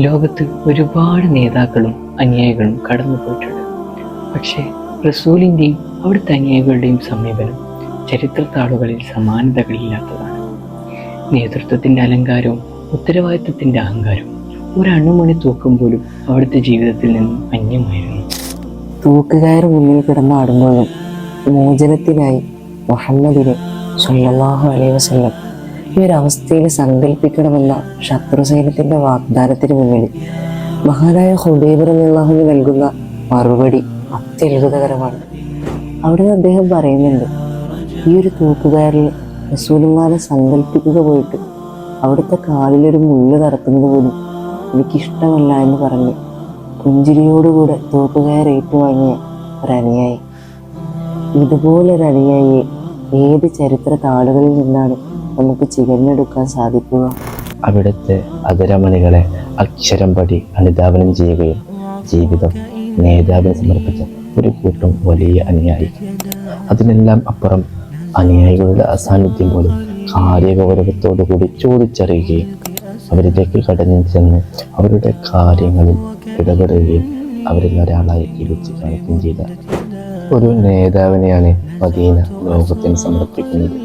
ലോകത്ത് ഒരുപാട് നേതാക്കളും അനുയായികളും കടന്നു പോയിട്ടുണ്ട്. പക്ഷേ റസൂലിൻ്റെയും അവിടുത്തെ അനുയായികളുടെയും സമീപനം ചരിത്രത്താളുകളിൽ സമാനതകളില്ലാത്തതാണ്. നേതൃത്വത്തിൻ്റെ അലങ്കാരവും ഉത്തരവാദിത്വത്തിൻ്റെ അഹങ്കാരവും ഒരണുമണി തൂക്കം പോലും അവിടുത്തെ ജീവിതത്തിൽ നിന്നും അന്യമായിരുന്നു. തൂക്കുകയർ മുന്നിൽ കിടന്നാടുമ്പോഴും മോചനത്തിനായി മുഹമ്മദിനെ സ്വല്ലല്ലാഹു അലൈഹി വസല്ലം ഈ ഒരു അവസ്ഥയിൽ സങ്കല്പിക്കണമെന്ന ശത്രുസൈന്യത്തിൻ്റെ വാഗ്ദാനത്തിന് മുന്നിൽ മഹാനായ ഹുദൈബ റളിയല്ലാഹു അൻഹു നൽകുന്ന മറുപടി അത്യത്ഭുതകരമാണ്. അവിടെ അദ്ദേഹം പറയുന്നുണ്ട്, ഈ ഒരു തൂക്കുകയറിൽ റസൂലുള്ളാഹിനെ സങ്കല്പിക്കുക പോയിട്ട് അവിടുത്തെ കാലിലൊരു മുള്ള് തറക്കുന്നത് പോലും എനിക്കിഷ്ടമല്ല എന്ന് പറഞ്ഞ് പുഞ്ചിരിയോടുകൂടെ തൂക്കുകയർ ഏറ്റുവാങ്ങിയ ഒരനുയായി. ഇതുപോലൊരനുയായിയെ ഏത് ചരിത്ര താളുകളിൽ നിന്നാണ് നമുക്ക് ചികഞ്ഞെടുക്കാൻ സാധിക്കുക? അവിടുത്തെ അധരമണികളെ അക്ഷരം പടി അനുധാവനം ചെയ്യുകയും ജീവിതം നേതാവിന് സമർപ്പിച്ച ഒരു കൂട്ടം വലിയ അനുയായി. അതിനെല്ലാം അപ്പുറം അനുയായികളുടെ അസാന്നിധ്യം പോലും കാര്യഗൗരവത്തോടുകൂടി ചോദിച്ചറിയുകയും അവരിലേക്ക് കടന്നു ചെന്ന് അവരുടെ കാര്യങ്ങളിൽ ഇടപെടുകയും അവരിൽ ഒരാളായി ജീവിച്ച് കാണിക്കുകയും ചെയ്ത ഒരു നേതാവിനെയാണ് മദീന ലോകത്തിന് സമർപ്പിക്കുന്നത്.